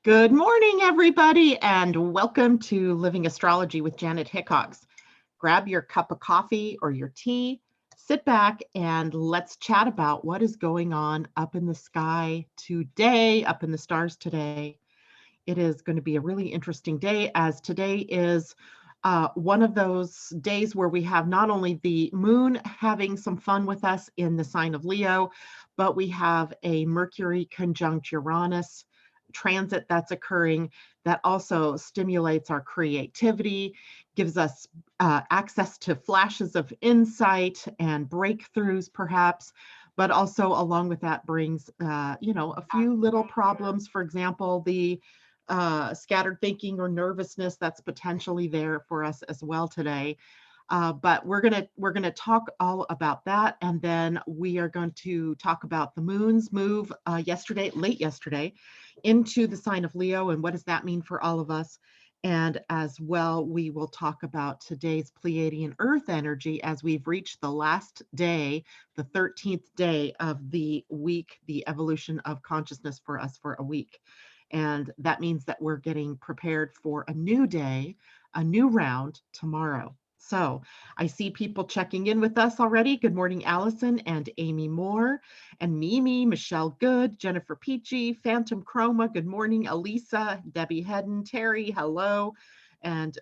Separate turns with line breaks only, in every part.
Good morning, everybody, and welcome to Living Astrology with Janet Hickox. Grab your cup of coffee or your tea, sit back, and let's chat about what is going on up in the sky today, up in the stars today. It is going to be a really interesting day, as today is one of those days where we have not only the moon having some fun with us in the sign of Leo, but we have a Mercury conjunct Uranus transit that's occurring that also stimulates our creativity, gives us access to flashes of insight and breakthroughs, perhaps. But also, along with that, brings a few little problems. For example, the scattered thinking or nervousness that's potentially there for us as well today. But we're gonna talk all about that, and then we are going to talk about the moon's move late yesterday, into the sign of Leo, and what does that mean for all of us. And as well, we will talk about today's Pleiadian-Earth energy as we've reached the last day, the 13th day of the week, the evolution of consciousness for us for a week. And that means that we're getting prepared for a new day, a new round tomorrow. So I see people checking in with us already. Good morning, Allison and Amy Moore and Mimi, Michelle Good, Jennifer Peachy, Phantom Chroma. Good morning, Elisa, Debbie Hedden, Terry. Hello. And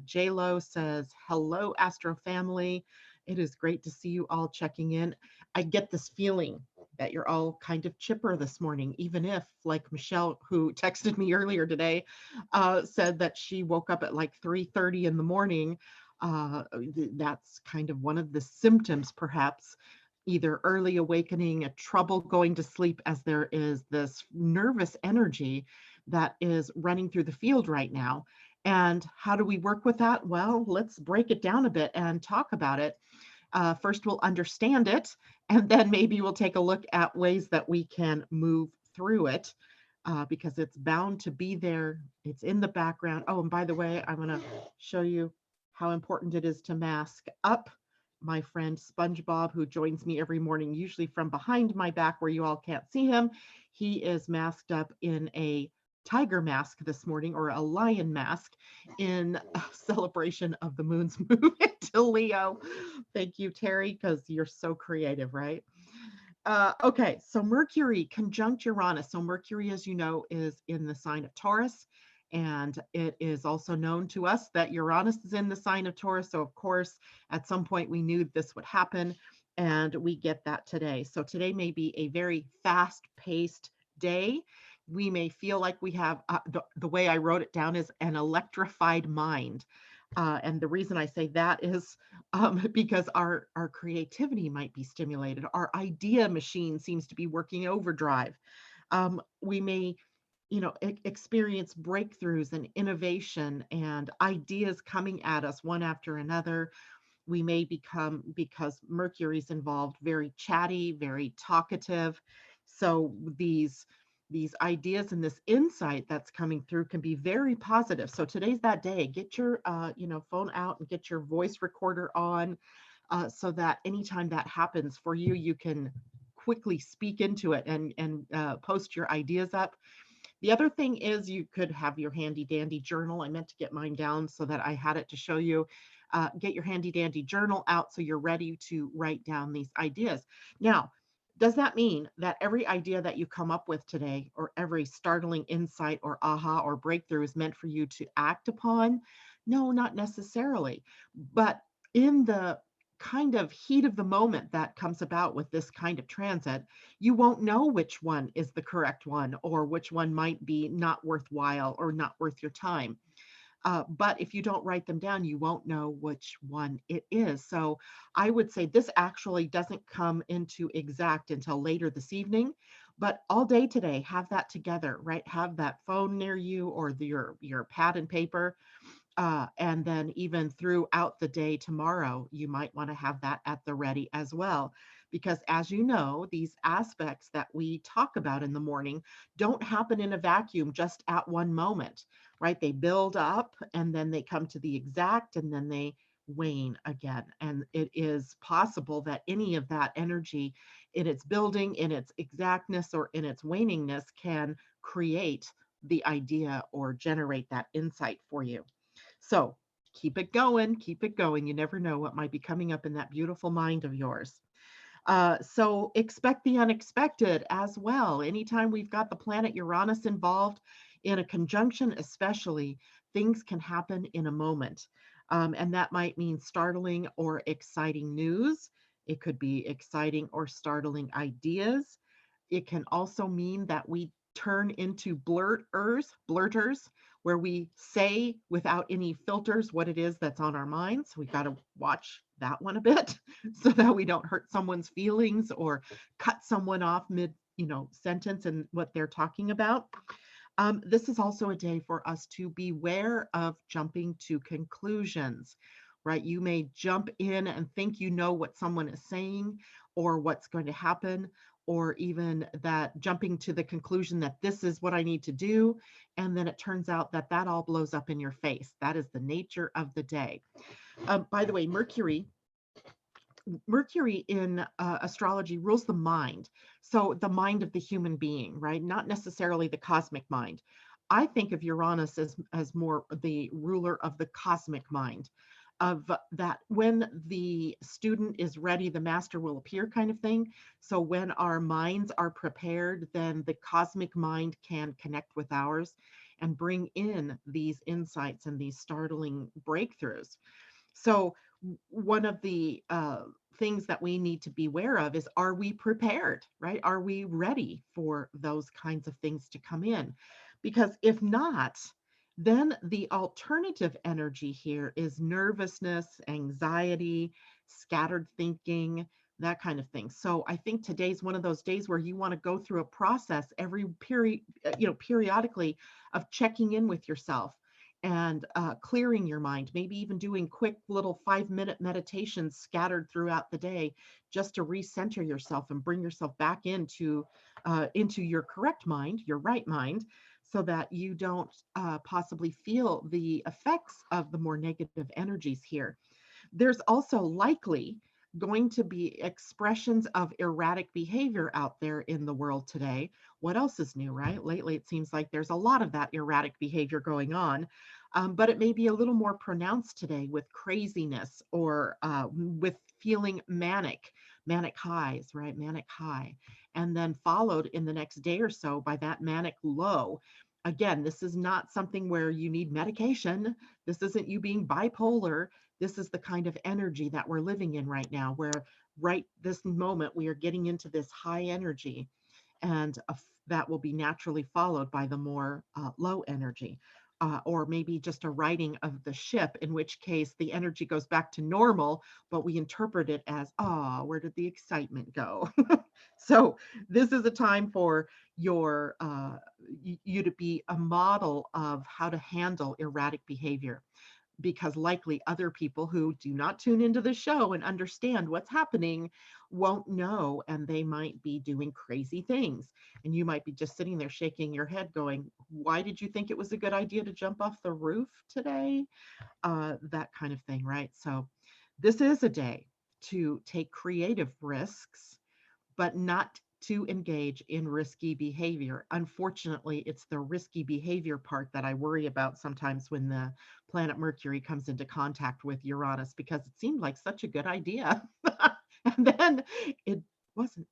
J-Lo says, hello, Astro family. It is great to see you all checking in. I get this feeling that you're all kind of chipper this morning, even if, like Michelle, who texted me earlier today, said that she woke up at like 3:30 in the morning. That's kind of one of the symptoms, perhaps, either early awakening, a trouble going to sleep, as there is this nervous energy that is running through the field right now. And how do we work with that? Well, let's break it down a bit and talk about it. First, we'll understand it, and then maybe we'll take a look at ways that we can move through it, because it's bound to be there. It's in the background. Oh, and by the way, I'm going to show you how important it is to mask up. My friend SpongeBob, who joins me every morning, usually from behind my back where you all can't see him, he is masked up in a tiger mask this morning, or a lion mask, in a celebration of the moon's move into Leo. Thank you, Terry, because you're so creative, right? Okay, so Mercury conjunct Uranus. So Mercury, as you know, is in the sign of Taurus, and it is also known to us that Uranus is in the sign of Taurus. So of course, at some point we knew this would happen, and we get that today. So today may be a very fast-paced day. We may feel like we have, the way I wrote it down is an electrified mind. And the reason I say that is because our creativity might be stimulated. Our idea machine seems to be working overdrive. We may, experience breakthroughs and innovation and ideas coming at us one after another. We may become, because Mercury's involved, very chatty, very talkative. So these ideas and this insight that's coming through can be very positive. So today's that day. Get your phone out and get your voice recorder on, so that anytime that happens for you, you can quickly speak into it and post your ideas up. The other thing is, you could have your handy dandy journal. I meant to get mine down so that I had it to show you. Get your handy dandy journal out so you're ready to write down these ideas. Now, does that mean that every idea that you come up with today, or every startling insight or aha or breakthrough, is meant for you to act upon? No, not necessarily. But in the kind of heat of the moment that comes about with this kind of transit, you won't know which one is the correct one, or which one might be not worthwhile or not worth your time. But if you don't write them down, you won't know which one it is. So I would say this actually doesn't come into exact until later this evening, but all day today, have that together, right? Have that phone near you, or your pad and paper. And then even throughout the day tomorrow, you might want to have that at the ready as well. Because as you know, these aspects that we talk about in the morning don't happen in a vacuum just at one moment, right? They build up, and then they come to the exact, and then they wane again. And it is possible that any of that energy, in its building, in its exactness, or in its waningness, can create the idea or generate that insight for you. So keep it going, keep it going. You never know what might be coming up in that beautiful mind of yours. So expect the unexpected as well. Anytime we've got the planet Uranus involved in a conjunction, especially, things can happen in a moment. And that might mean startling or exciting news. It could be exciting or startling ideas. It can also mean that we turn into blurters, where we say without any filters what it is that's on our minds. We've got to watch that one a bit so that we don't hurt someone's feelings or cut someone off mid, sentence and what they're talking about. This is also a day for us to beware of jumping to conclusions, right? You may jump in and think you know what someone is saying or what's going to happen, or even that jumping to the conclusion that this is what I need to do. And then it turns out that that all blows up in your face. That is the nature of the day. By the way, Mercury in astrology rules the mind. So the mind of the human being, right? Not necessarily the cosmic mind. I think of Uranus as more the ruler of the cosmic mind, of that when the student is ready, the master will appear kind of thing. So when our minds are prepared, then the cosmic mind can connect with ours and bring in these insights and these startling breakthroughs. So one of the things that we need to be aware of is, are we prepared, right? Are we ready for those kinds of things to come in? Because if not, then the alternative energy here is nervousness, anxiety, scattered thinking, that kind of thing. So I think today's one of those days where you want to go through a process every periodically, of checking in with yourself and clearing your mind, maybe even doing quick little 5-minute meditations scattered throughout the day, just to recenter yourself and bring yourself back into your correct mind, your right mind, so that you don't possibly feel the effects of the more negative energies here. There's also likely going to be expressions of erratic behavior out there in the world today. What else is new, right? Lately, it seems like there's a lot of that erratic behavior going on, but it may be a little more pronounced today with craziness or with feeling manic highs, right? Manic high, and then followed in the next day or so by that manic low. Again, this is not something where you need medication. This isn't you being bipolar. This is the kind of energy that we're living in right now, where right this moment we are getting into this high energy, and that will be naturally followed by the more low energy. Or maybe just a righting of the ship, in which case the energy goes back to normal, but we interpret it as, where did the excitement go? So this is a time for you to be a model of how to handle erratic behavior, because likely other people who do not tune into the show and understand what's happening won't know, and they might be doing crazy things. And you might be just sitting there shaking your head going, why did you think it was a good idea to jump off the roof today? That kind of thing, right? So this is a day to take creative risks, but not to engage in risky behavior. Unfortunately, it's the risky behavior part that I worry about sometimes when the planet Mercury comes into contact with Uranus, because it seemed like such a good idea. And then it wasn't.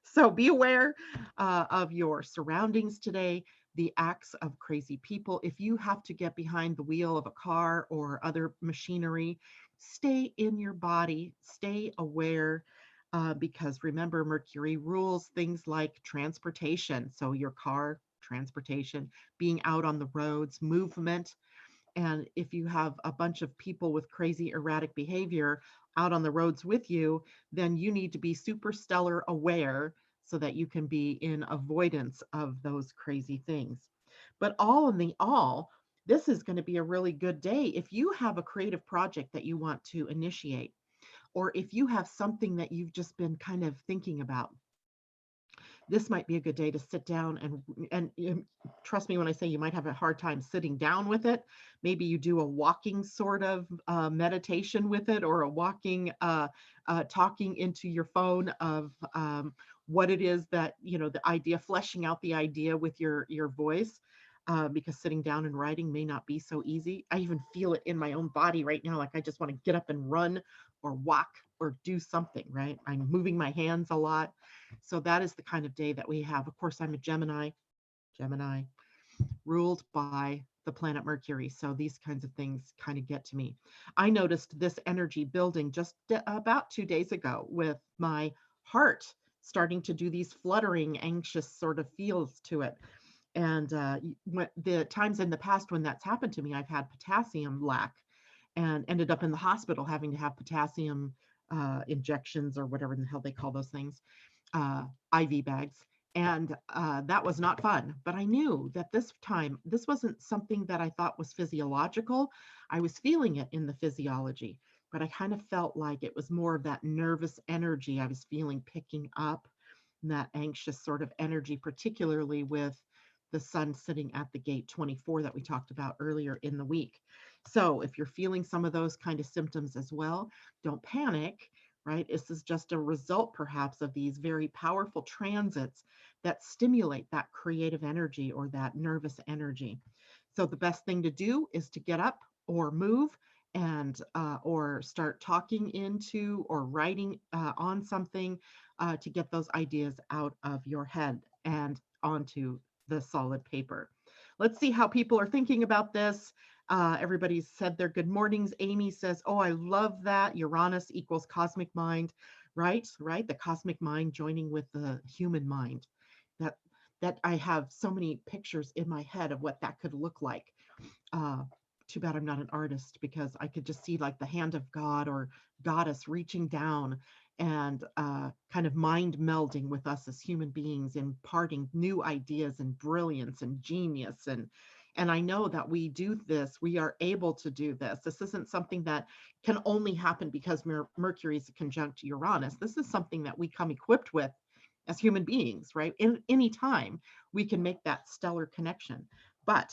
So be aware of your surroundings today, the acts of crazy people. If you have to get behind the wheel of a car or other machinery, stay in your body, stay aware, because remember, Mercury rules things like transportation. So your car, transportation, being out on the roads, movement. And if you have a bunch of people with crazy erratic behavior out on the roads with you, then you need to be super stellar aware so that you can be in avoidance of those crazy things. But all in the all, this is going to be a really good day if you have a creative project that you want to initiate, or if you have something that you've just been kind of thinking about. This might be a good day to sit down and trust me when I say you might have a hard time sitting down with it. Maybe you do a walking sort of meditation with it, or a walking talking into your phone of what it is that, the idea, fleshing out the idea with your voice, because sitting down and writing may not be so easy. I even feel it in my own body right now. Like I just want to get up and run or walk or do something, right? I'm moving my hands a lot. So that is the kind of day that we have. Of course, I'm a Gemini, ruled by the planet Mercury. So these kinds of things kind of get to me. I noticed this energy building just about 2 days ago with my heart starting to do these fluttering, anxious sort of feels to it. And the times in the past when that's happened to me, I've had potassium lack and ended up in the hospital having to have potassium injections or whatever the hell they call those things, IV bags. And that was not fun. But I knew that this time, this wasn't something that I thought was physiological. I was feeling it in the physiology, but I kind of felt like it was more of that nervous energy I was feeling picking up, that anxious sort of energy, particularly with the sun sitting at the gate 24 that we talked about earlier in the week. So if you're feeling some of those kind of symptoms as well, don't panic, right? This is just a result perhaps of these very powerful transits that stimulate that creative energy or that nervous energy. So the best thing to do is to get up or move and or start talking into or writing on something to get those ideas out of your head and onto the solid paper. Let's see how people are thinking about this. Everybody said their good mornings. Amy says, oh, I love that. Uranus equals cosmic mind, right? Right. The cosmic mind joining with the human mind. That that I have so many pictures in my head of what that could look like. Too bad I'm not an artist because I could just see like the hand of God or goddess reaching down and kind of mind melding with us as human beings, imparting new ideas and brilliance and genius. And I know that we do this, we are able to do this. This isn't something that can only happen because Mercury is conjunct Uranus. This is something that we come equipped with as human beings, right? In any time we can make that stellar connection. But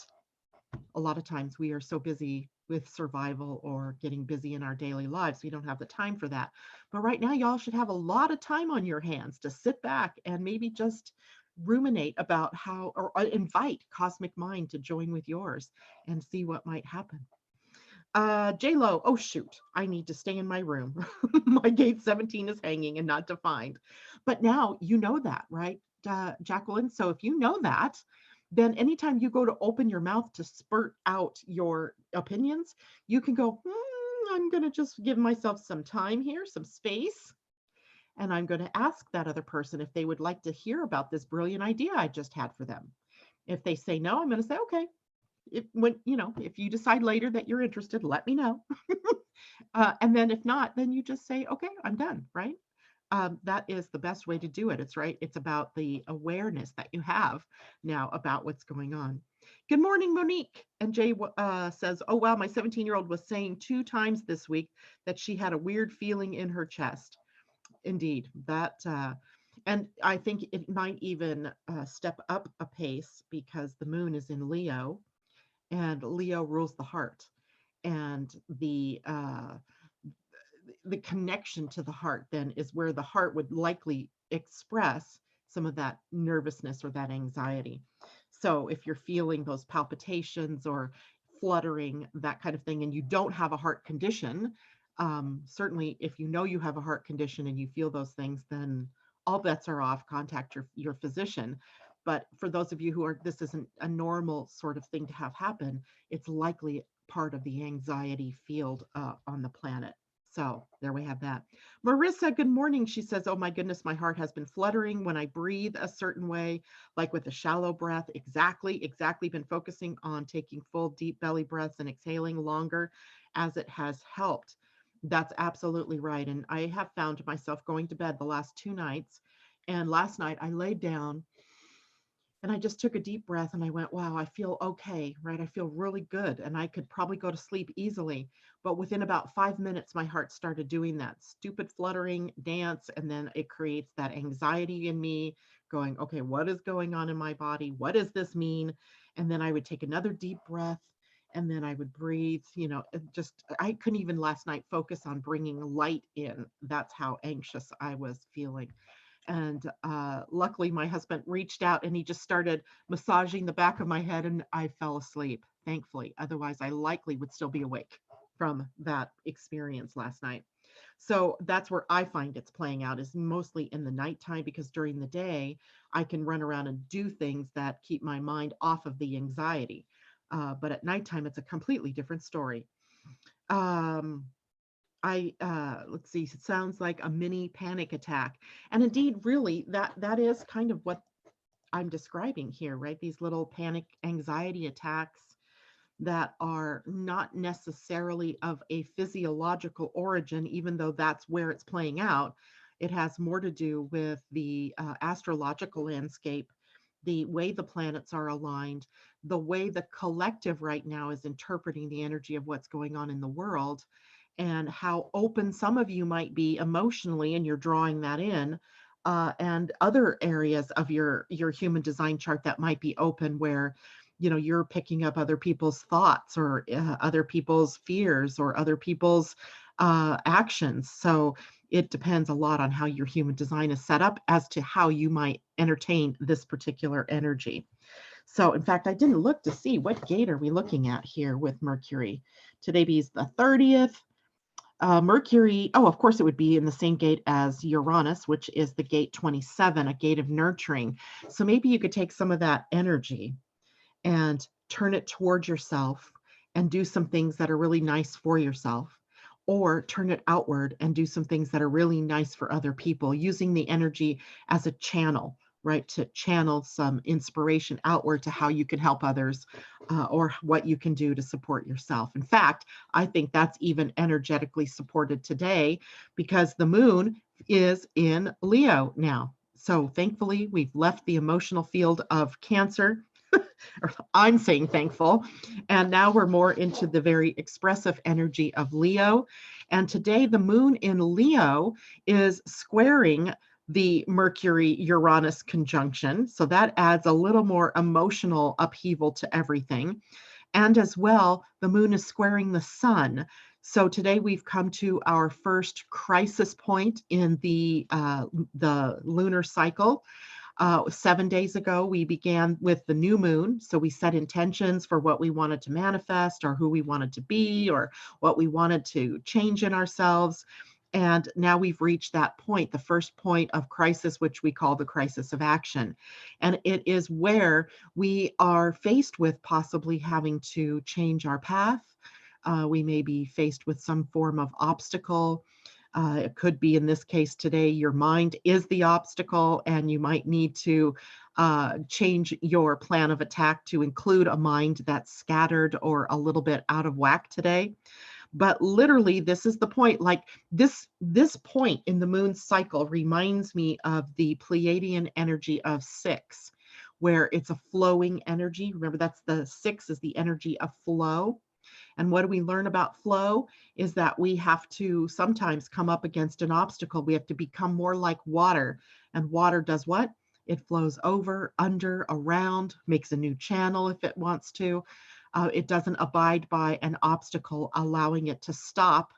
a lot of times we are so busy with survival or getting busy in our daily lives, we don't have the time for that. But right now, y'all should have a lot of time on your hands to sit back and maybe just ruminate about how, or invite cosmic mind to join with yours and see what might happen. J-Lo, oh shoot, I need to stay in my room. My gate 17 is hanging and not defined. But now you know that, right, Jacqueline? So if you know that, then anytime you go to open your mouth to spurt out your opinions, you can go, I'm going to just give myself some time here, some space. And I'm going to ask that other person if they would like to hear about this brilliant idea I just had for them. If they say no, I'm going to say, okay, if you decide later that you're interested, let me know. And then if not, then you just say, okay, I'm done, right? That is the best way to do it. It's right. It's about the awareness that you have now about what's going on. Good morning, Monique. And Jay says, oh, wow, my 17-year-old was saying 2 times this week that she had a weird feeling in her chest. Indeed, and I think it might even step up a pace because the moon is in Leo and Leo rules the heart. And the connection to the heart then is where the heart would likely express some of that nervousness or that anxiety. So if you're feeling those palpitations or fluttering, that kind of thing, and you don't have a heart condition, certainly if you know you have a heart condition and you feel those things, then all bets are off. Contact your physician. But for those of you who this isn't a normal sort of thing to have happen, it's likely part of the anxiety field on the planet. So there we have that. Marissa, good morning. She says, oh my goodness, my heart has been fluttering when I breathe a certain way, like with a shallow breath. Exactly. Been focusing on taking full deep belly breaths and exhaling longer as it has helped. That's absolutely right. And I have found myself going to bed the last 2 nights. And last night I laid down and I just took a deep breath and I went, wow, I feel okay, right? I feel really good. And I could probably go to sleep easily. But within about 5 minutes, my heart started doing that stupid fluttering dance. And then it creates that anxiety in me going, okay, what is going on in my body? What does this mean? And then I would take another deep breath And then I would breathe, I couldn't even last night focus on bringing light in. That's how anxious I was feeling. And luckily, my husband reached out and he just started massaging the back of my head, and I fell asleep, thankfully. Otherwise, I likely would still be awake from that experience last night. So that's where I find it's playing out, is mostly in the nighttime, because during the day, I can run around and do things that keep my mind off of the anxiety. But at nighttime, it's a completely different story. Um, let's see, it sounds like a mini panic attack. And indeed, really, that is kind of what I'm describing here, right? These little panic anxiety attacks that are not necessarily of a physiological origin, even though that's where it's playing out. It has more to do with the astrological landscape, the way the planets are aligned, the way the collective right now is interpreting the energy of what's going on in the world, and how open some of you might be emotionally, and you're drawing that in, and other areas of your human design chart that might be open, where you're picking up other people's thoughts, or other people's fears, or other people's actions. So it depends a lot on how your human design is set up as to how you might entertain this particular energy. So in fact, I didn't look to see what gate are we looking at here with Mercury. Today be the 30th. Mercury, oh, of course, it would be in the same gate as Uranus, which is the gate 27, a gate of nurturing. So maybe you could take some of that energy and turn it towards yourself and do some things that are really nice for yourself, or turn it outward and do some things that are really nice for other people, using the energy as a channel, right? To channel some inspiration outward to how you can help others, or what you can do to support yourself. In fact, I think that's even energetically supported today, because the moon is in Leo now. So thankfully, we've left the emotional field of Cancer. Or I'm saying thankful. And now we're more into the very expressive energy of Leo. And today the moon in Leo is squaring the Mercury-Uranus conjunction. So that adds a little more emotional upheaval to everything. And as well, the moon is squaring the sun. So today we've come to our first crisis point in the lunar cycle. 7 days ago, we began with the new moon. So we set intentions for what we wanted to manifest, or who we wanted to be, or what we wanted to change in ourselves. And now we've reached that point, the first point of crisis, which we call the crisis of action. And it is where we are faced with possibly having to change our path. We may be faced with some form of obstacle. It could be, in this case today, your mind is the obstacle, and you might need to change your plan of attack to include a mind that's scattered or a little bit out of whack today. But literally, this is the point. Like this point in the moon's cycle reminds me of the Pleiadian energy of 6, where it's a flowing energy. Remember, that's the 6 is the energy of flow. And what do we learn about flow is that we have to sometimes come up against an obstacle. We have to become more like water. And water does what? It flows over, under, around, makes a new channel if it wants to. It doesn't abide by an obstacle, allowing it to stop,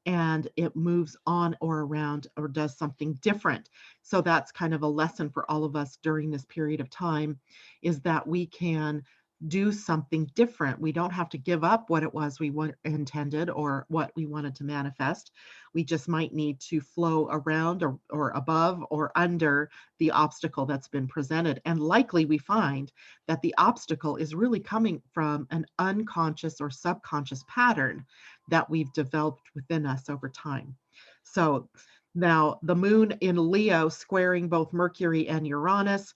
and it moves on or around or does something different. So that's kind of a lesson for all of us during this period of time, is that we can do something different. We don't have to give up what it was we intended or what we wanted to manifest. We just might need to flow around or above or under the obstacle that's been presented. And likely we find that the obstacle is really coming from an unconscious or subconscious pattern that we've developed within us over time. So now the moon in Leo squaring both Mercury and Uranus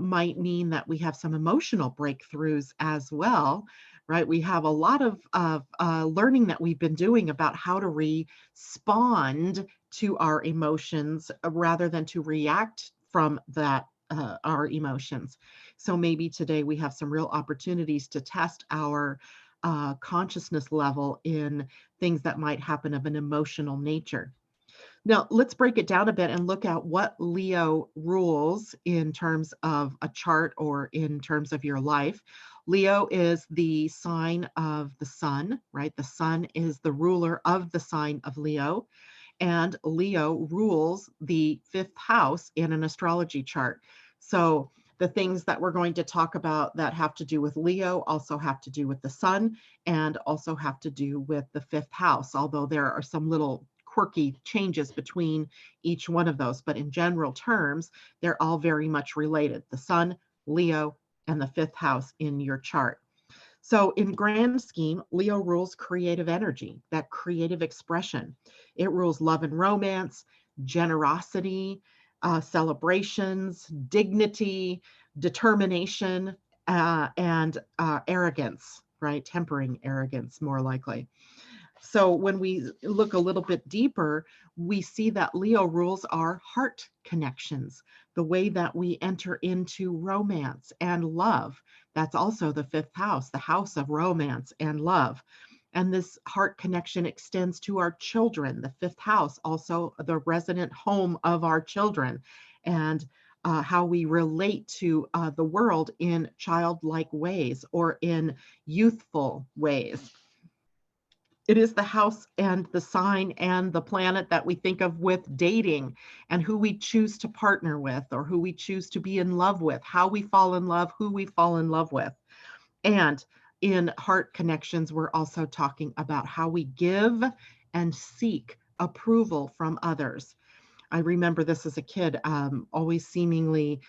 might mean that we have some emotional breakthroughs as well, right? We have a lot of learning that we've been doing about how to respond to our emotions rather than to react from that, our emotions. So maybe today we have some real opportunities to test our consciousness level in things that might happen of an emotional nature. Now, let's break it down a bit and look at what Leo rules in terms of a chart or in terms of your life. Leo is the sign of the sun, right? The sun is the ruler of the sign of Leo, and Leo rules the fifth house in an astrology chart. So the things that we're going to talk about that have to do with Leo also have to do with the sun and also have to do with the fifth house, although there are some little quirky changes between each one of those. But in general terms, they're all very much related. The sun, Leo, and the fifth house in your chart. So in grand scheme, Leo rules creative energy, that creative expression. It rules love and romance, generosity, celebrations, dignity, determination, and arrogance, right? Tempering arrogance, more likely. So when we look a little bit deeper, we see that Leo rules our heart connections, the way that we enter into romance and love. That's also the fifth house, the house of romance and love. And this heart connection extends to our children, the fifth house, also the resident home of our children, and how we relate to the world in childlike ways or in youthful ways. It is the house and the sign and the planet that we think of with dating and who we choose to partner with or who we choose to be in love with, how we fall in love, who we fall in love with. And in heart connections, we're also talking about how we give and seek approval from others. I remember this as a kid, always seemingly,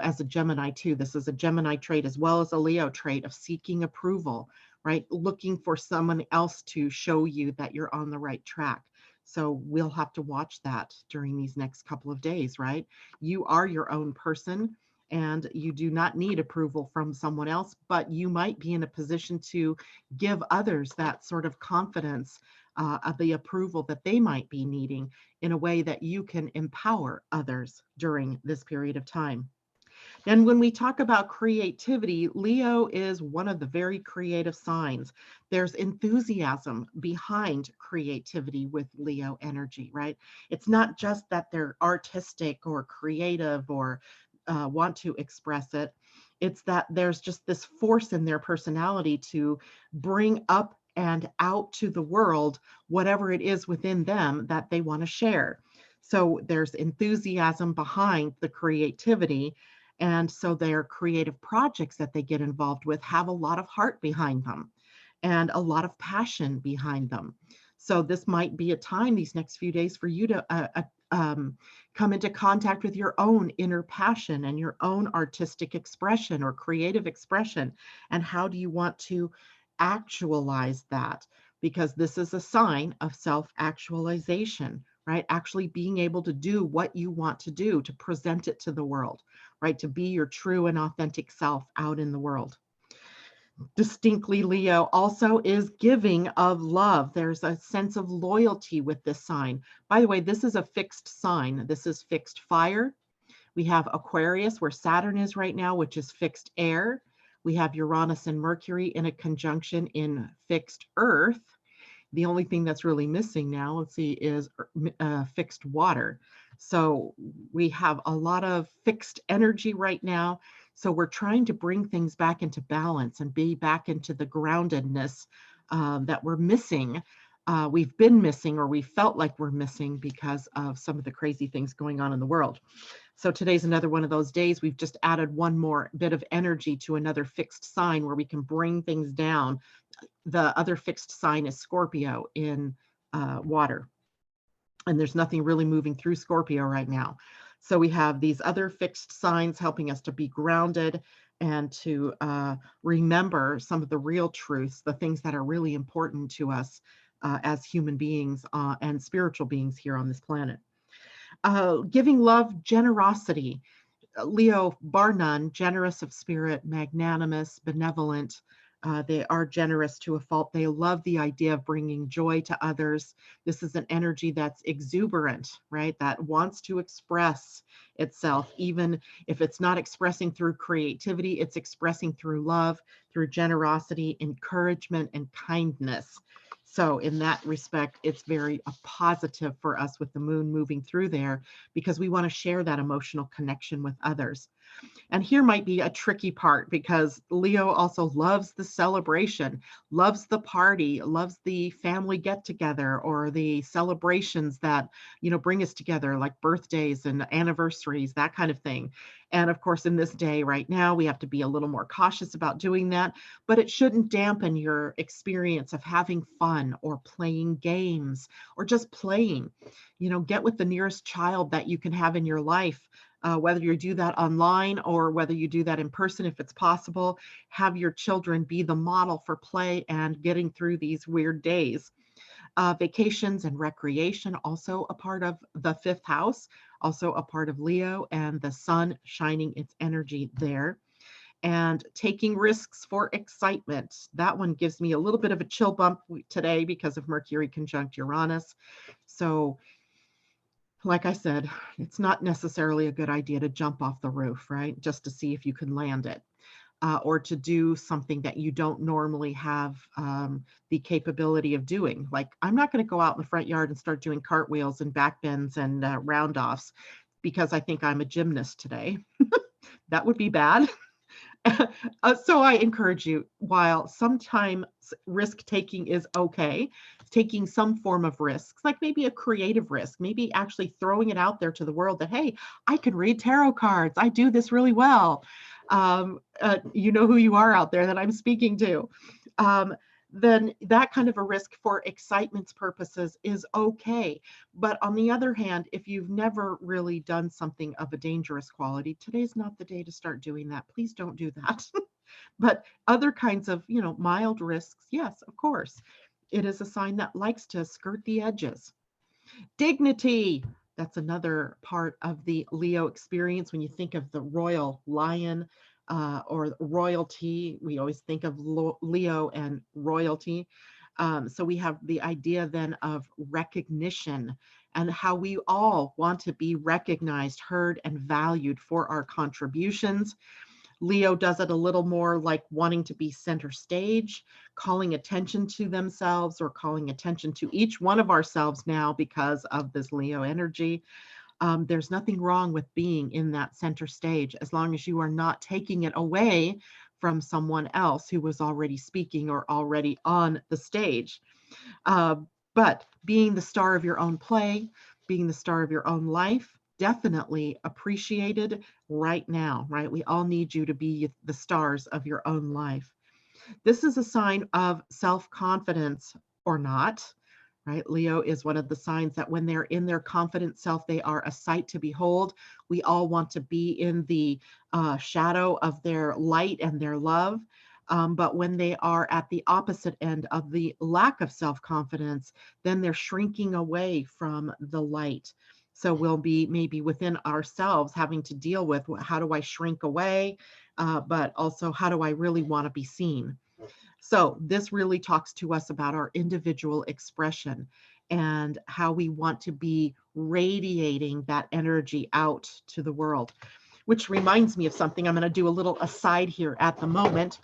as a Gemini too. This is a Gemini trait as well as a Leo trait of seeking approval, right? Looking for someone else to show you that you're on the right track. So we'll have to watch that during these next couple of days, right? You are your own person and you do not need approval from someone else, but you might be in a position to give others that sort of confidence of the approval that they might be needing in a way that you can empower others during this period of time. And when we talk about creativity, Leo is one of the very creative signs. There's enthusiasm behind creativity with Leo energy, right? It's not just that they're artistic or creative or want to express it. It's that there's just this force in their personality to bring up and out to the world whatever it is within them that they want to share. So there's enthusiasm behind the creativity. And so their creative projects that they get involved with have a lot of heart behind them and a lot of passion behind them. So this might be a time these next few days for you to come into contact with your own inner passion and your own artistic expression or creative expression. And how do you want to actualize that? Because this is a sign of self-actualization, right? Actually being able to do what you want to do, to present it to the world, right? To be your true and authentic self out in the world. Distinctly Leo also is giving of love. There's a sense of loyalty with this sign. By the way, this is a fixed sign. This is fixed fire. We have Aquarius, where Saturn is right now, which is fixed air. We have Uranus and Mercury in a conjunction in fixed earth. The only thing that's really missing now, let's see, is fixed water. So we have a lot of fixed energy right now. So we're trying to bring things back into balance and be back into the groundedness that we're missing. We've been missing, or we felt like we're missing because of some of the crazy things going on in the world. So today's another one of those days. We've just added one more bit of energy to another fixed sign where we can bring things down. The other fixed sign is Scorpio in water. And there's nothing really moving through Scorpio right now. So we have these other fixed signs helping us to be grounded and to remember some of the real truths, the things that are really important to us as human beings and spiritual beings here on this planet. Giving love, generosity. Leo, bar none, generous of spirit, magnanimous, benevolent. They are generous to a fault. They love the idea of bringing joy to others. This is an energy that's exuberant, right? That wants to express itself, even if it's not expressing through creativity, it's expressing through love, through generosity, encouragement, and kindness. So in that respect, it's very positive for us with the moon moving through there because we want to share that emotional connection with others. And here might be a tricky part because Leo also loves the celebration, loves the party, loves the family get together or the celebrations that, bring us together, like birthdays and anniversaries, that kind of thing. And of course, in this day right now, we have to be a little more cautious about doing that, but it shouldn't dampen your experience of having fun or playing games or just playing. Get with the nearest child that you can have in your life. Whether you do that online or whether you do that in person, if it's possible, have your children be the model for play and getting through these weird days. Vacations and recreation, also a part of the fifth house, also a part of Leo, and the sun shining its energy there. And taking risks for excitement. That one gives me a little bit of a chill bump today because of Mercury conjunct Uranus. So like I said, it's not necessarily a good idea to jump off the roof, right? Just to see if you can land it, or to do something that you don't normally have the capability of doing. Like, I'm not going to go out in the front yard and start doing cartwheels and back bends and round offs because I think I'm a gymnast today. That would be bad. So I encourage you, while sometimes risk taking is okay, taking some form of risks, like maybe a creative risk, maybe actually throwing it out there to the world that, hey, I can read tarot cards. I do this really well. You know who you are out there that I'm speaking to. Then that kind of a risk for excitement's purposes is okay. But on the other hand, if you've never really done something of a dangerous quality, today's not the day to start doing that. Please don't do that. But other kinds of, mild risks, yes, of course. It is a sign that likes to skirt the edges. Dignity. That's another part of the Leo experience. When you think of the royal lion, or royalty, we always think of Leo and royalty. So we have the idea then of recognition and how we all want to be recognized, heard, and valued for our contributions. Leo does it a little more like wanting to be center stage, calling attention to themselves or calling attention to each one of ourselves now because of this Leo energy. There's nothing wrong with being in that center stage as long as you are not taking it away from someone else who was already speaking or already on the stage. But being the star of your own play, being the star of your own life, definitely appreciated right now, right? We all need you to be the stars of your own life. This is a sign of self-confidence or not. Right? Leo is one of the signs that when they're in their confident self, they are a sight to behold. We all want to be in the shadow of their light and their love. But when they are at the opposite end of the lack of self-confidence, then they're shrinking away from the light. So we'll be maybe within ourselves having to deal with, how do I shrink away? But also, how do I really want to be seen? So this really talks to us about our individual expression and how we want to be radiating that energy out to the world, which reminds me of something. I'm going to do a little aside here at the moment.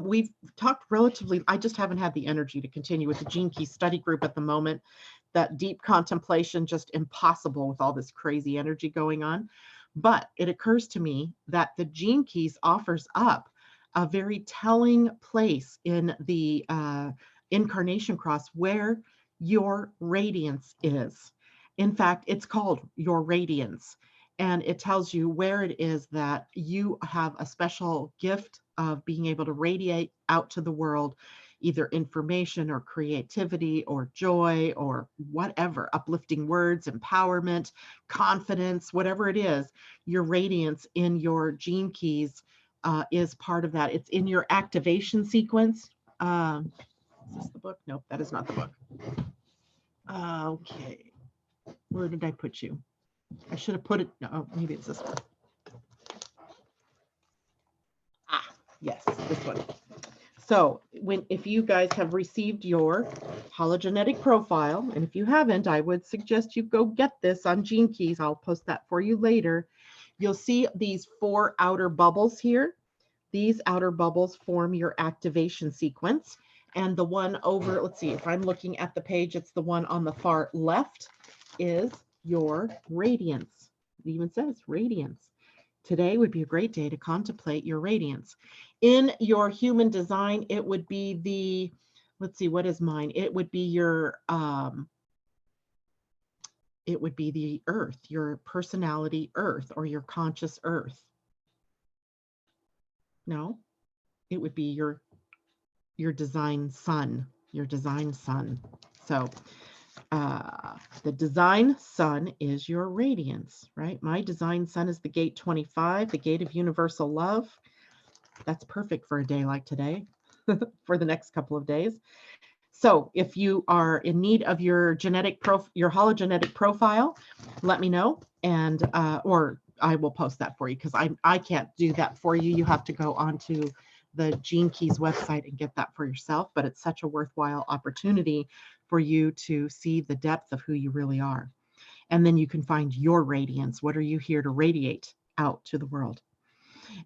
We've talked relatively, I just haven't had the energy to continue with the Gene Key study group at the moment. That deep contemplation, just impossible with all this crazy energy going on. But it occurs to me that the Gene Keys offers up a very telling place in the incarnation cross where your radiance is. In fact, it's called your radiance, and it tells you where it is that you have a special gift of being able to radiate out to the world, either information or creativity or joy or whatever, uplifting words, empowerment, confidence, whatever it is. Your radiance in your Gene Keys is part of that. It's in your activation sequence. Is this the book? Nope, that is not the book. Okay, where did I put you? I should have put it. No, maybe it's this one. Yes, this one. So if you guys have received your hologenetic profile, and if you haven't, I would suggest you go get this on Gene Keys. I'll post that for you later. You'll see these 4 outer bubbles here. These outer bubbles form your activation sequence. And the one over, let's see, if I'm looking at the page, it's the one on the far left is your radiance. It even says radiance. today would be a great day to contemplate your radiance. In your human design, it would be the, let's see, what is mine? It would be your, it would be the earth, your personality earth, or your conscious earth. No, it would be your design sun, your design sun. So the design sun is your radiance, right? My design sun is the gate 25, the gate of universal love. That's perfect for a day like today, for the next couple of days. So if you are in need of your your hologenetic profile, let me know, and or I will post that for you, because I can't do that for you. You have to go onto the Gene Keys website and get that for yourself. But it's such a worthwhile opportunity for you to see the depth of who you really are. And then you can find your radiance. What are you here to radiate out to the world?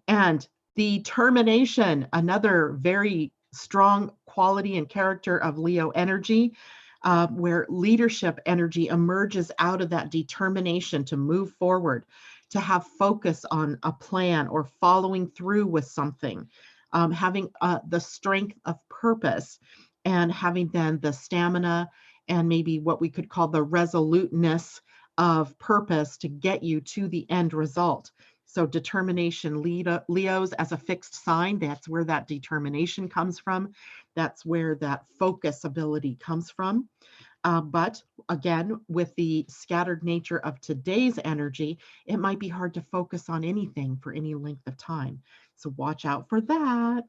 And the termination, another very strong quality and character of Leo energy, where leadership energy emerges out of that determination to move forward, to have focus on a plan or following through with something, having the strength of purpose, and having then the stamina and maybe what we could call the resoluteness of purpose to get you to the end result. So determination, Leos as a fixed sign, that's where that determination comes from. That's where that focus ability comes from. But again, with the scattered nature of today's energy, it might be hard to focus on anything for any length of time. So watch out for that.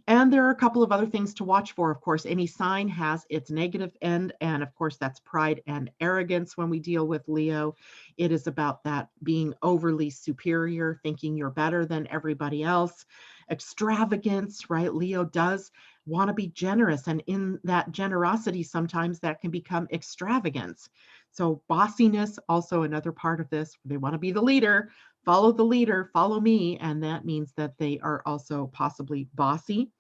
And there are a couple of other things to watch for. Of course, any sign has its negative end. And of course, that's pride and arrogance when we deal with Leo. It is about that being overly superior, thinking you're better than everybody else. Extravagance, right? Leo does want to be generous. And in that generosity, sometimes that can become extravagance. So bossiness, also another part of this. They want to be the leader. Follow the leader, follow me. And that means that they are also possibly bossy.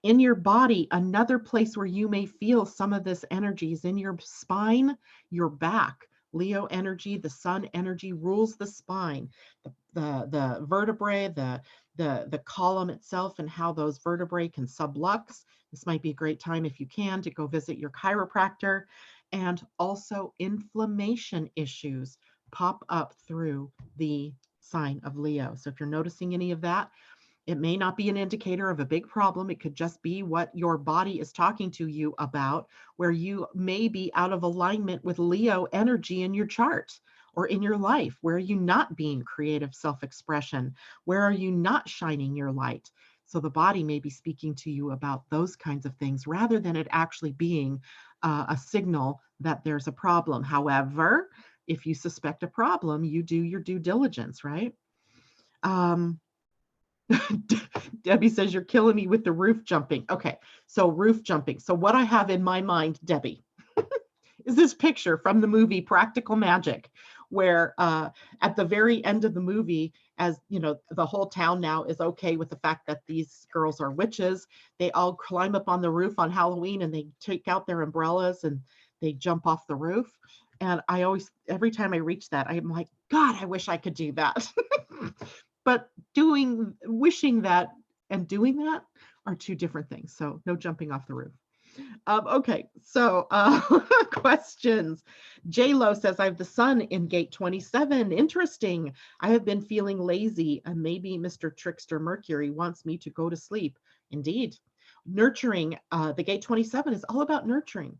In your body, another place where you may feel some of this energy is in your spine, your back. Leo energy, the sun energy rules the spine, the vertebrae, the column itself, and how those vertebrae can sublux. This might be a great time, if you can, to go visit your chiropractor. And also inflammation issues pop up through the sign of Leo. So if you're noticing any of that, it may not be an indicator of a big problem. It could just be what your body is talking to you about, where you may be out of alignment with Leo energy in your chart or in your life. Where are you not being creative self-expression? Where are you not shining your light? So the body may be speaking to you about those kinds of things rather than it actually being a signal that there's a problem. However, if you suspect a problem, you do your due diligence, right? Debbie says, you're killing me with the roof jumping. Okay, so roof jumping. So what I have in my mind, Debbie, is this picture from the movie Practical Magic, where at the very end of the movie, as you know, the whole town now is okay with the fact that these girls are witches. They all climb up on the roof on Halloween and they take out their umbrellas and they jump off the roof. And I always, every time I reach that, I'm like, God, I wish I could do that. But wishing that and doing that are two different things. So no jumping off the roof. Okay, so questions. J-Lo says, I have the sun in gate 27. Interesting. I have been feeling lazy and maybe Mr. Trickster Mercury wants me to go to sleep. Indeed. Nurturing, the gate 27 is all about nurturing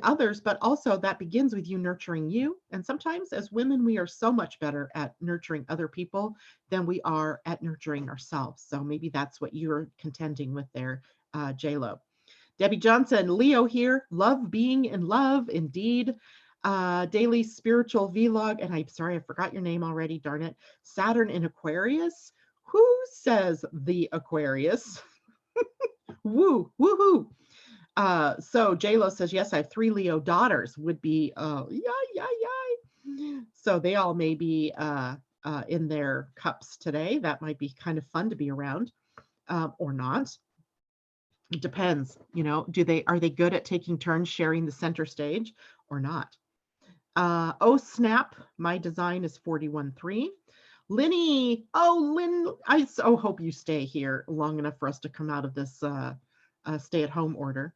others, but also that begins with you nurturing you. And sometimes as women, we are so much better at nurturing other people than we are at nurturing ourselves. So maybe that's what you're contending with there, J-Lo. Debbie Johnson, Leo here, love being in love, indeed. Daily spiritual vlog, and I'm sorry, I forgot your name already, darn it. Saturn in Aquarius. Who says the Aquarius? Woo, woohoo. So J-Lo says, yes, I have 3 Leo daughters, would be, yay. So they all may be in their cups today. That might be kind of fun to be around, or not. It depends, you know, are they good at taking turns sharing the center stage or not? Oh, snap. My design is 41.3. Linny. Oh, Lynn, I so hope you stay here long enough for us to come out of this stay-at-home order.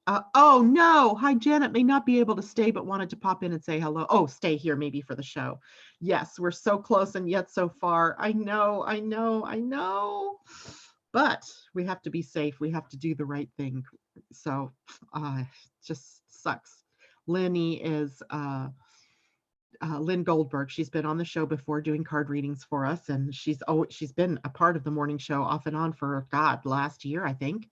Oh no, hi Janet, may not be able to stay, but wanted to pop in and say hello. Oh, stay here maybe for the show. Yes, we're so close and yet so far. I know, I know, I know. But we have to be safe. We have to do the right thing. So just sucks. Lenny is Lynn Goldberg. She's been on the show before doing card readings for us, and she's been a part of the morning show off and on for last year, I think.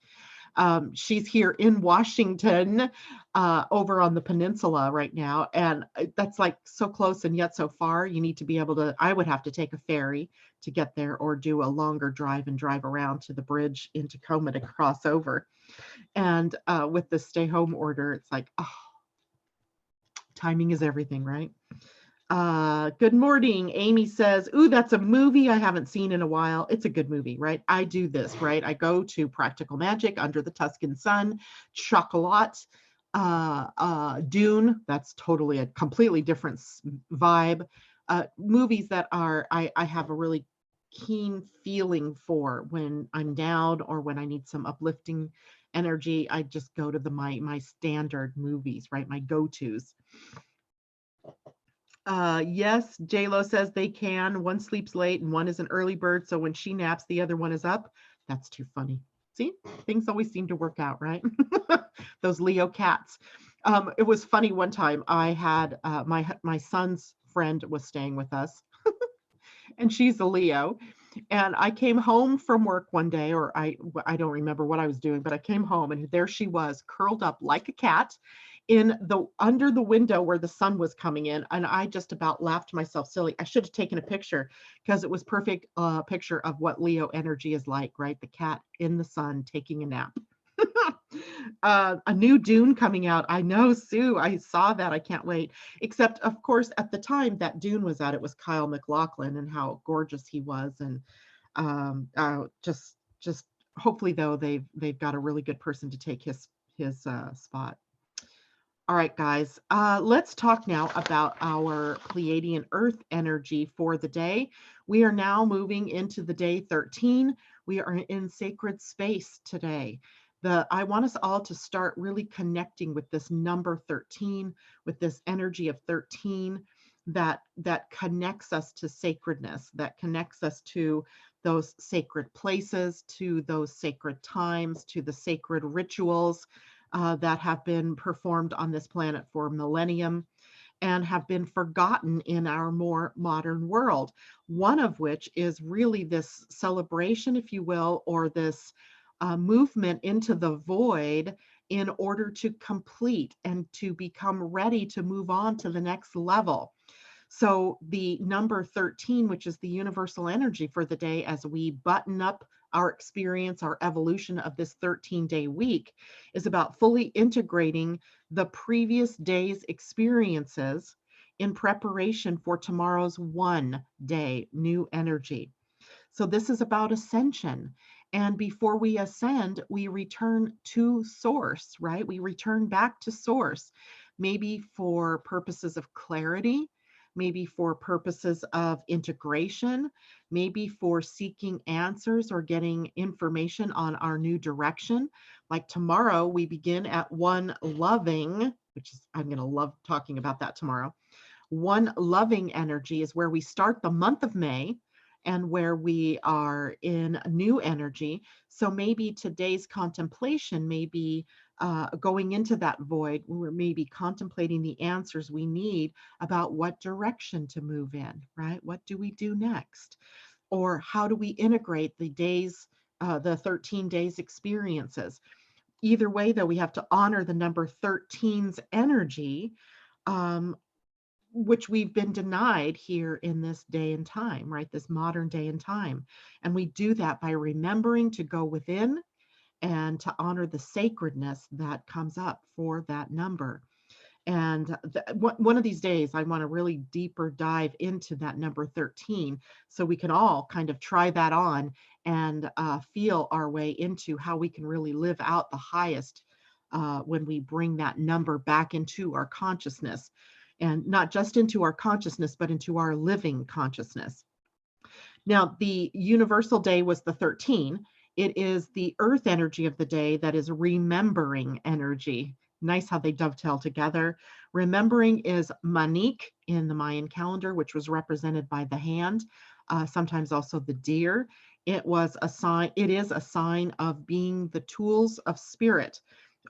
She's here in Washington, over on the peninsula right now, and that's like so close and yet so far. You need to be able to, I would have to take a ferry to get there or do a longer drive and drive around to the bridge in Tacoma to cross over. And with the stay home order, it's like, oh, timing is everything, right? Good morning. Amy says, ooh, that's a movie I haven't seen in a while. It's a good movie, right? I do this, right? I go to Practical Magic, Under the Tuscan Sun, Chocolat, Dune. That's totally a completely different vibe. Movies that I have a really keen feeling for when I'm down or when I need some uplifting energy. I just go to my standard movies, right? My go-tos. Yes, J-Lo says they can. One sleeps late and one is an early bird, so when she naps, the other one is up. That's too funny. See, things always seem to work out, right? Those Leo cats. It was funny one time. I had my son's friend was staying with us, and she's a Leo. And I came home from work one day, or I don't remember what I was doing, but I came home and there she was, curled up like a cat under the window where the sun was coming in, and I just about laughed myself silly. I should have taken a picture because it was perfect picture of what Leo energy is like, right? The cat in the sun taking a nap. A new Dune coming out. I know, Sue. I saw that. I can't wait. Except, of course, at the time that Dune was out, it was Kyle MacLachlan and how gorgeous he was, and just hopefully though they've got a really good person to take his spot. All right, guys, let's talk now about our Pleiadian-Earth energy for the day. We are now moving into the day 13. We are in sacred space today. I want us all to start really connecting with this number 13, with this energy of 13 that connects us to sacredness, that connects us to those sacred places, to those sacred times, to the sacred rituals that have been performed on this planet for millennium and have been forgotten in our more modern world. One of which is really this celebration, if you will, or this movement into the void in order to complete and to become ready to move on to the next level. So the number 13, which is the universal energy for the day as we button up our experience, our evolution of this 13-day week, is about fully integrating the previous day's experiences in preparation for tomorrow's one day new energy. So this is about ascension. And before we ascend, we return to source, right? We return back to source, maybe for purposes of clarity, maybe for purposes of integration, maybe for seeking answers or getting information on our new direction. Like tomorrow, we begin at one loving, which is, I'm going to love talking about that tomorrow. One loving energy is where we start the month of May and where we are in new energy. So maybe today's contemplation may be going into that void. We're maybe contemplating the answers we need about what direction to move in, right? What do we do next? Or how do we integrate the days, the 13 days experiences? Either way, though, we have to honor the number 13's energy, which we've been denied here in this day and time, right? This modern day and time. And we do that by remembering to go within and to honor the sacredness that comes up for that number. And one of these days, I want to really deeper dive into that number 13 so we can all kind of try that on and feel our way into how we can really live out the highest when we bring that number back into our consciousness. And not just into our consciousness, but into our living consciousness. Now, the universal day was the 13. It is the earth energy of the day that is remembering energy. Nice how they dovetail together. Remembering is Manik in the Mayan calendar, which was represented by the hand, sometimes also the deer. It is a sign of being the tools of spirit,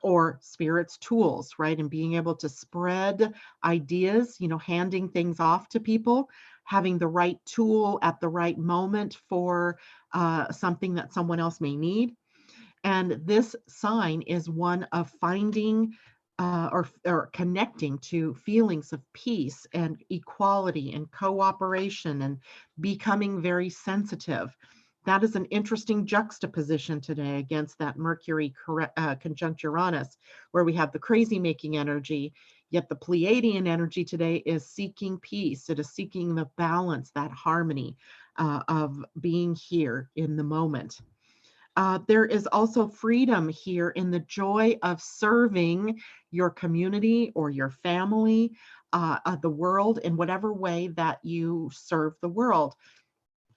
or spirit's tools, right? And being able to spread ideas, handing things off to people, having the right tool at the right moment for something that someone else may need. And this sign is one of finding or connecting to feelings of peace and equality and cooperation and becoming very sensitive. That is an interesting juxtaposition today against that Mercury conjunct Uranus, where we have the crazy making energy, yet the Pleiadian energy today is seeking peace. It is seeking the balance, that harmony of being here in the moment. There is also freedom here in the joy of serving your community or your family, the world, in whatever way that you serve the world.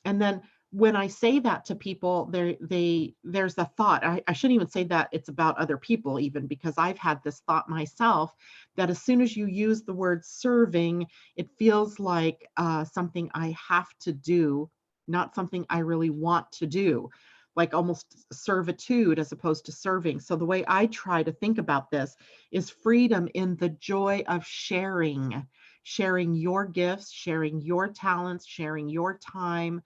And then when I say that to people, there's a thought. I shouldn't even say that it's about other people, even, because I've had this thought myself, that as soon as you use the word serving, it feels like something I have to do, not something I really want to do, like almost servitude as opposed to serving. So the way I try to think about this is freedom in the joy of sharing your gifts, sharing your talents, sharing your time,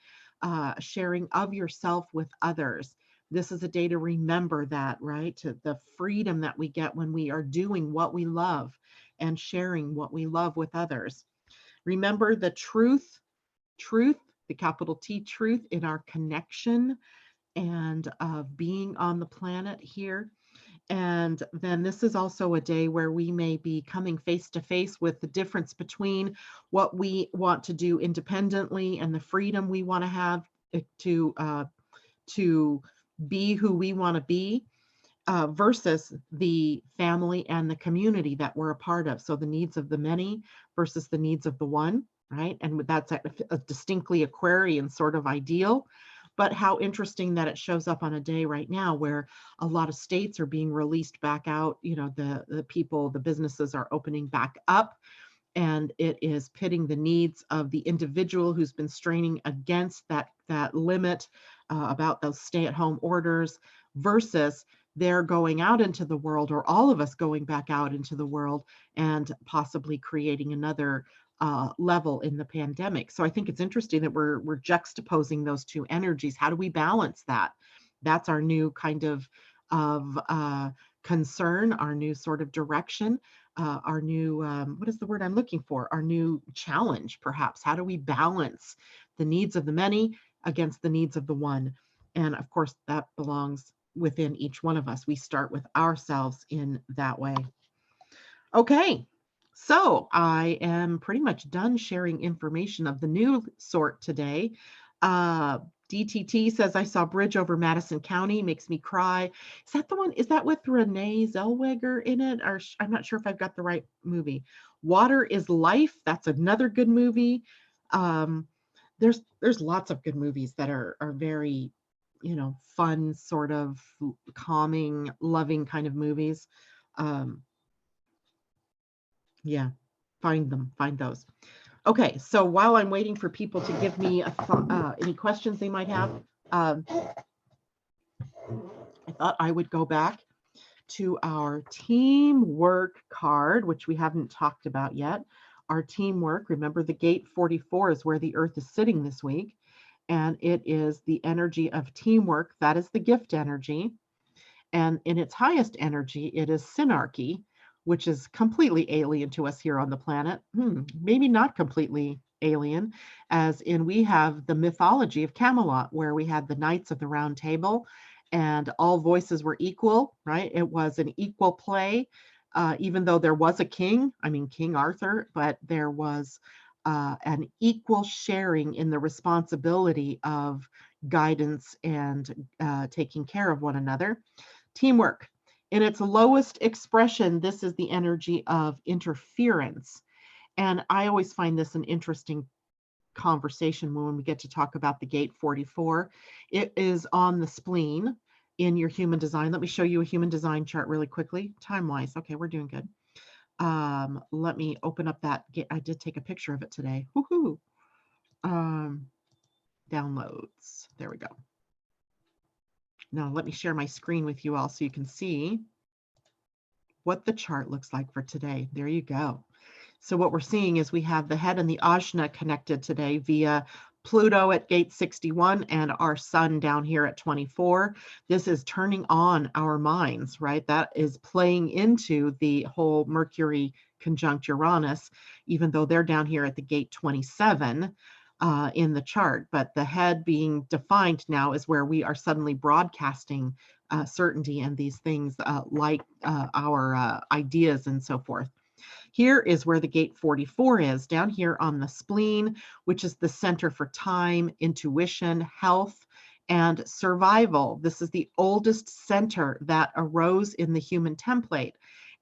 sharing of yourself with others. This is a day to remember that, right? To the freedom that we get when we are doing what we love and sharing what we love with others. Remember the truth, the capital T truth in our connection and of being on the planet here. And then this is also a day where we may be coming face to face with the difference between what we want to do independently and the freedom we want to have to be who we want to be, versus the family and the community that we're a part of. So the needs of the many versus the needs of the one, right? And that's a distinctly Aquarian sort of ideal. But how interesting that it shows up on a day right now where a lot of states are being released back out. The people, the businesses are opening back up, and it is pitting the needs of the individual who's been straining against that limit about those stay-at-home orders, versus they're going out into the world, or all of us going back out into the world and possibly creating another level in the pandemic. So I think it's interesting that we're juxtaposing those two energies. How do we balance that? That's our new kind of concern, our new sort of direction, our new, what is the word I'm looking for? Our new challenge, perhaps. How do we balance the needs of the many against the needs of the one? And of course, that belongs within each one of us. We start with ourselves in that way. Okay. So I am pretty much done sharing information of the new sort today. DTT says, I saw Bridge over Madison County, makes me cry. Is that the one? Is that with Renee Zellweger in it? Or I'm not sure if I've got the right movie. Water is Life. That's another good movie. There's lots of good movies that are very, fun, sort of calming, loving kind of movies. Yeah, find those. Okay, so while I'm waiting for people to give me any questions they might have, I thought I would go back to our teamwork card, which we haven't talked about yet. Our teamwork, remember the gate 44 is where the Earth is sitting this week, and it is the energy of teamwork. That is the gift energy. And in its highest energy, it is synarchy, which is completely alien to us here on the planet. Maybe not completely alien, as in we have the mythology of Camelot, where we had the Knights of the Round Table and all voices were equal, right? It was an equal play, even though there was a king, King Arthur, but there was an equal sharing in the responsibility of guidance and taking care of one another. Teamwork. In its lowest expression, this is the energy of interference. And I always find this an interesting conversation when we get to talk about the gate 44. It is on the spleen in your human design. Let me show you a human design chart really quickly, time-wise. Okay, we're doing good. Let me open up that. I did take a picture of it today. Woohoo! Downloads. There we go. Now let me share my screen with you all so you can see what the chart looks like for today. There you go. So what we're seeing is we have the head and the ajna connected today via Pluto at gate 61 and our sun down here at 24. This is turning on our minds, right? That is playing into the whole Mercury conjunct Uranus, even though they're down here at the gate 27 in the chart. But the head being defined now is where we are suddenly broadcasting certainty and these things like our ideas and so forth. Here is where the gate 44 is, down here on the spleen, which is the center for time, intuition, health, and survival. This is the oldest center that arose in the human template.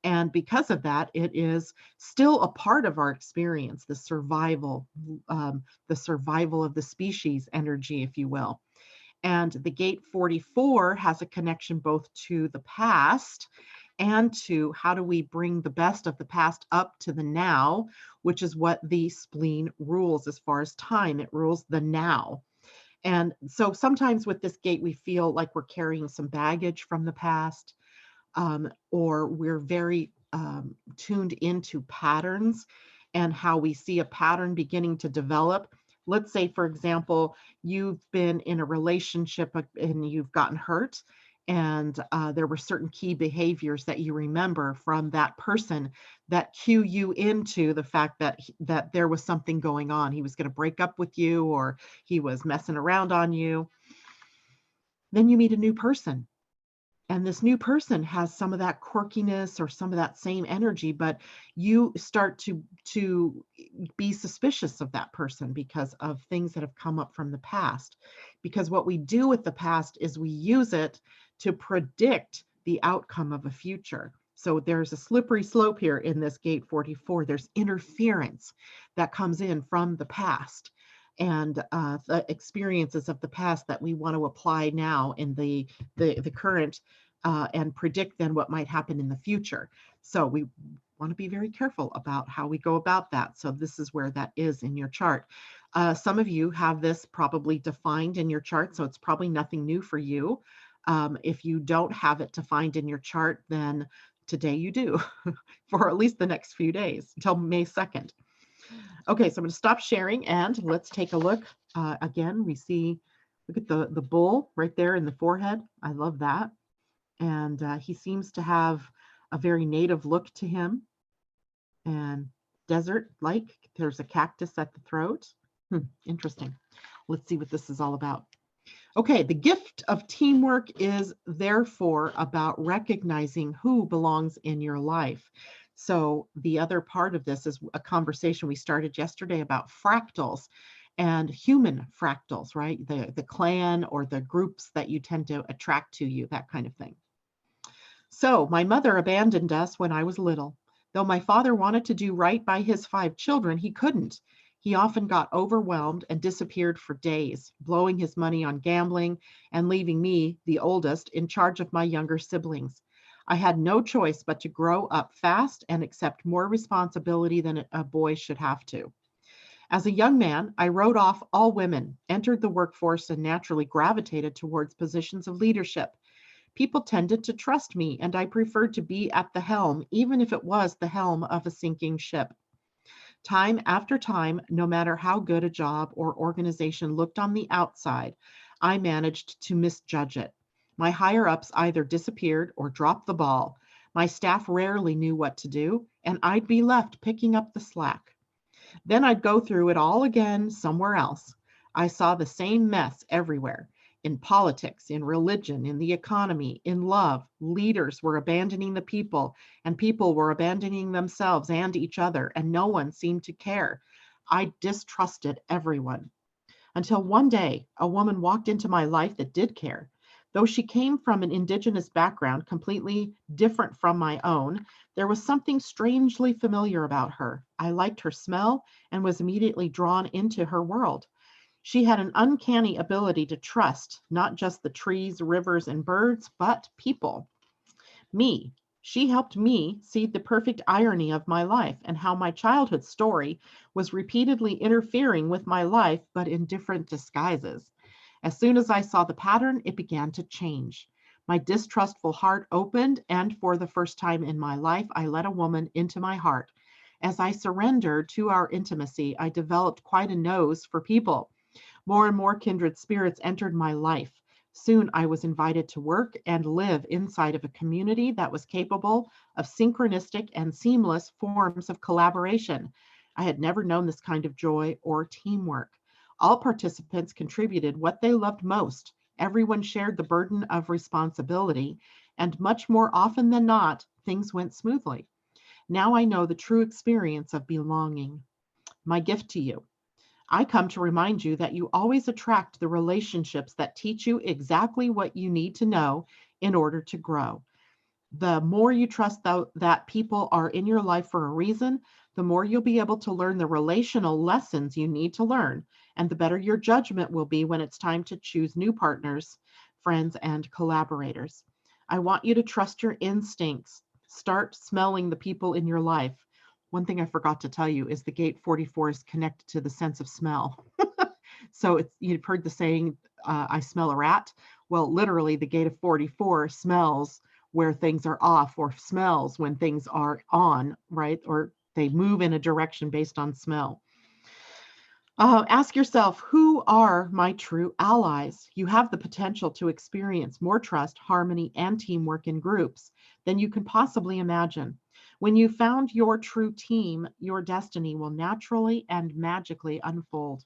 And because of that, it is still a part of our experience, the survival of the species energy, if you will. And the gate 44 has a connection both to the past and to how do we bring the best of the past up to the now, which is what the spleen rules as far as time. It rules the now. And so sometimes with this gate, we feel like we're carrying some baggage from the past, or we're very tuned into patterns and how we see a pattern beginning to develop. Let's say, for example, you've been in a relationship and you've gotten hurt, and there were certain key behaviors that you remember from that person that cue you into the fact that there was something going on. He was going to break up with you, or he was messing around on you. Then you meet a new person. And this new person has some of that quirkiness or some of that same energy, but you start to be suspicious of that person because of things that have come up from the past. Because what we do with the past is we use it to predict the outcome of a future. So there's a slippery slope here in this gate 44. There's interference that comes in from the past, and the experiences of the past that we want to apply now in the current and predict then what might happen in the future. So we want to be very careful about how we go about that. So this is where that is in your chart. Some of you have this probably defined in your chart, so it's probably nothing new for you. If you don't have it defined in your chart, then today you do for at least the next few days until May 2nd. Okay, so I'm going to stop sharing and let's take a look. Again, we see, look at the bull right there in the forehead. I love that. And he seems to have a very native look to him, and desert-like. There's a cactus at the throat. Interesting. Let's see what this is all about. Okay, the gift of teamwork is therefore about recognizing who belongs in your life. So the other part of this is a conversation we started yesterday about fractals and human fractals, right? The clan or the groups that you tend to attract to you, that kind of thing. So my mother abandoned us when I was little. Though my father wanted to do right by his 5 children, he couldn't. He often got overwhelmed and disappeared for days, blowing his money on gambling and leaving me, the oldest, in charge of my younger siblings. I had no choice but to grow up fast and accept more responsibility than a boy should have to. As a young man, I wrote off all women, entered the workforce, and naturally gravitated towards positions of leadership. People tended to trust me, and I preferred to be at the helm, even if it was the helm of a sinking ship. Time after time, no matter how good a job or organization looked on the outside, I managed to misjudge it. My higher-ups either disappeared or dropped the ball. My staff rarely knew what to do, and I'd be left picking up the slack. Then I'd go through it all again somewhere else. I saw the same mess everywhere. In politics, in religion, in the economy, in love, leaders were abandoning the people, and people were abandoning themselves and each other, and no one seemed to care. I distrusted everyone. Until one day, a woman walked into my life that did care. Though she came from an indigenous background completely different from my own, there was something strangely familiar about her. I liked her smell and was immediately drawn into her world. She had an uncanny ability to trust not just the trees, rivers, and birds, but people. Me. She helped me see the perfect irony of my life and how my childhood story was repeatedly interfering with my life, but in different disguises. As soon as I saw the pattern, it began to change. My distrustful heart opened, and for the first time in my life, I let a woman into my heart. As I surrendered to our intimacy, I developed quite a nose for people. More and more kindred spirits entered my life. Soon I was invited to work and live inside of a community that was capable of synchronistic and seamless forms of collaboration. I had never known this kind of joy or teamwork. All participants contributed what they loved most. Everyone shared the burden of responsibility, and much more often than not, things went smoothly. Now I know the true experience of belonging. My gift to you. I come to remind you that you always attract the relationships that teach you exactly what you need to know in order to grow. The more you trust that people are in your life for a reason, the more you'll be able to learn the relational lessons you need to learn, and the better your judgment will be when it's time to choose new partners, friends, and collaborators. I want you to trust your instincts. Start smelling the people in your life. One thing I forgot to tell you is the gate 44 is connected to the sense of smell. So you've heard the saying, I smell a rat. Well, literally the gate of 44 smells where things are off, or smells when things are on, right? Or they move in a direction based on smell. Ask yourself, who are my true allies? You have the potential to experience more trust, harmony, and teamwork in groups than you can possibly imagine. When you found your true team, your destiny will naturally and magically unfold.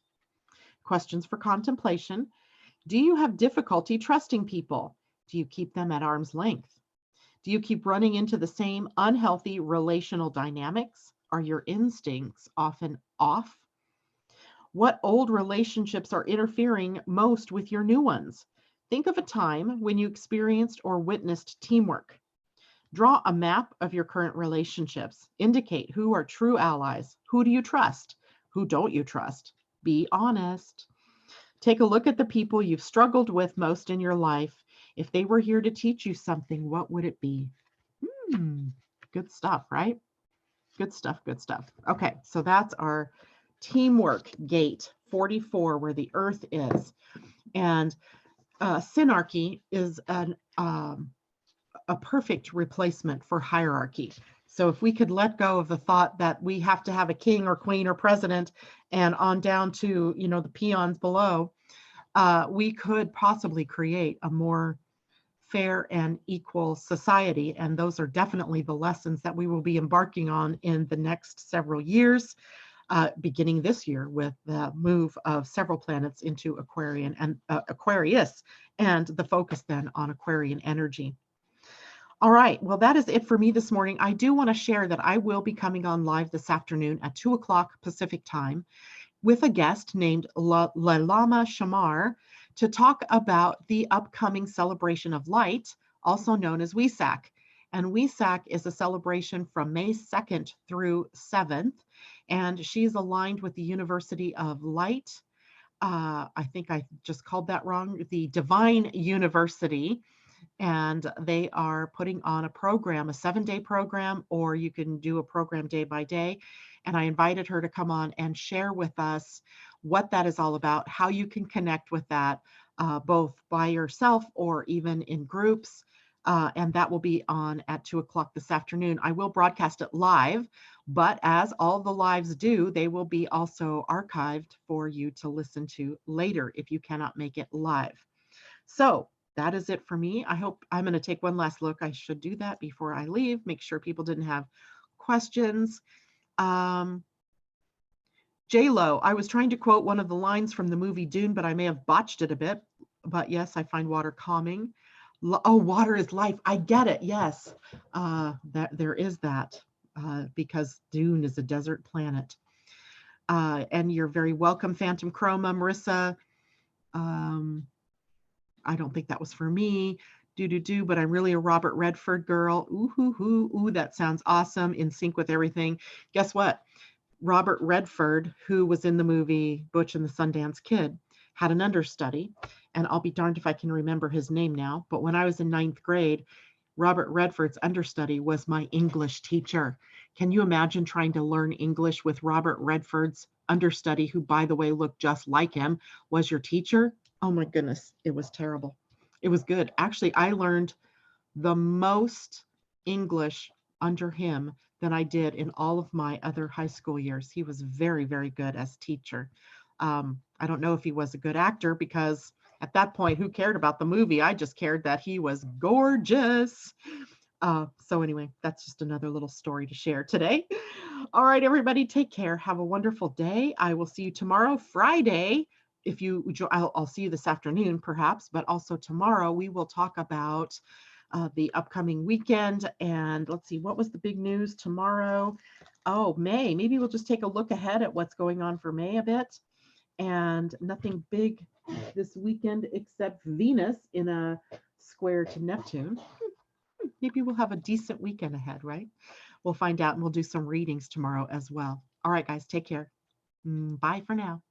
Questions for contemplation. Do you have difficulty trusting people? Do you keep them at arm's length? Do you keep running into the same unhealthy relational dynamics? Are your instincts often off? What old relationships are interfering most with your new ones? Think of a time when you experienced or witnessed teamwork. Draw a map of your current relationships. Indicate who are true allies. Who do you trust? Who don't you trust? Be honest. Take a look at the people you've struggled with most in your life. If they were here to teach you something, what would it be? Good stuff, right? Good stuff, good stuff. Okay, so that's our teamwork gate 44, where the earth is. And synarchy is a perfect replacement for hierarchy. So if we could let go of the thought that we have to have a king or queen or president and on down to, the peons below, we could possibly create a more fair and equal society. And those are definitely the lessons that we will be embarking on in the next several years, beginning this year with the move of several planets into Aquarian and Aquarius, and the focus then on Aquarian energy. All right, well, that is it for me this morning. I do want to share that I will be coming on live this afternoon at 2 o'clock Pacific time with a guest named Lalama Shamar to talk about the upcoming celebration of light, also known as Wesak. And Wesak is a celebration from May 2nd through 7th, and she's aligned with the University of Light. I think I just called that wrong, the Divine University. And they are putting on a program, a 7-day program, or you can do a program day by day. And I invited her to come on and share with us what that is all about, how you can connect with that, both by yourself or even in groups. And that will be on at 2 o'clock this afternoon. I will broadcast it live, but as all the lives do, they will be also archived for you to listen to later if you cannot make it live. So that is it for me. I hope I'm going to take one last look. I should do that before I leave, make sure people didn't have questions. J-Lo, I was trying to quote one of the lines from the movie Dune, but I may have botched it a bit. But yes, I find water calming. Oh, water is life. I get it. Yes, that there is that because Dune is a desert planet. And you're very welcome, Phantom Chroma, Marissa. I don't think that was for me. But I'm really a Robert Redford girl. Ooh, hoo, hoo, ooh, that sounds awesome. In sync with everything. Guess what? Robert Redford, who was in the movie Butch and the Sundance Kid, had an understudy, and I'll be darned if I can remember his name now. But when I was in 9th grade, Robert Redford's understudy was my English teacher. Can you imagine trying to learn English with Robert Redford's understudy, who, by the way, looked just like him, was your teacher? Oh my goodness, it was terrible. It was good. Actually, I learned the most English under him than I did in all of my other high school years. He was very, very good as teacher. I don't know if he was a good actor, because at that point, who cared about the movie? I just cared that he was gorgeous. So anyway, that's just another little story to share today. All right, everybody, take care. Have a wonderful day. I will see you tomorrow, Friday. If you, I'll see you this afternoon, perhaps, but also tomorrow we will talk about the upcoming weekend. And let's see, what was the big news tomorrow? Oh, May. Maybe we'll just take a look ahead at what's going on for May a bit. And nothing big this weekend except Venus in a square to Neptune. Maybe we'll have a decent weekend ahead, right? We'll find out, and we'll do some readings tomorrow as well. All right, guys, take care. Bye for now.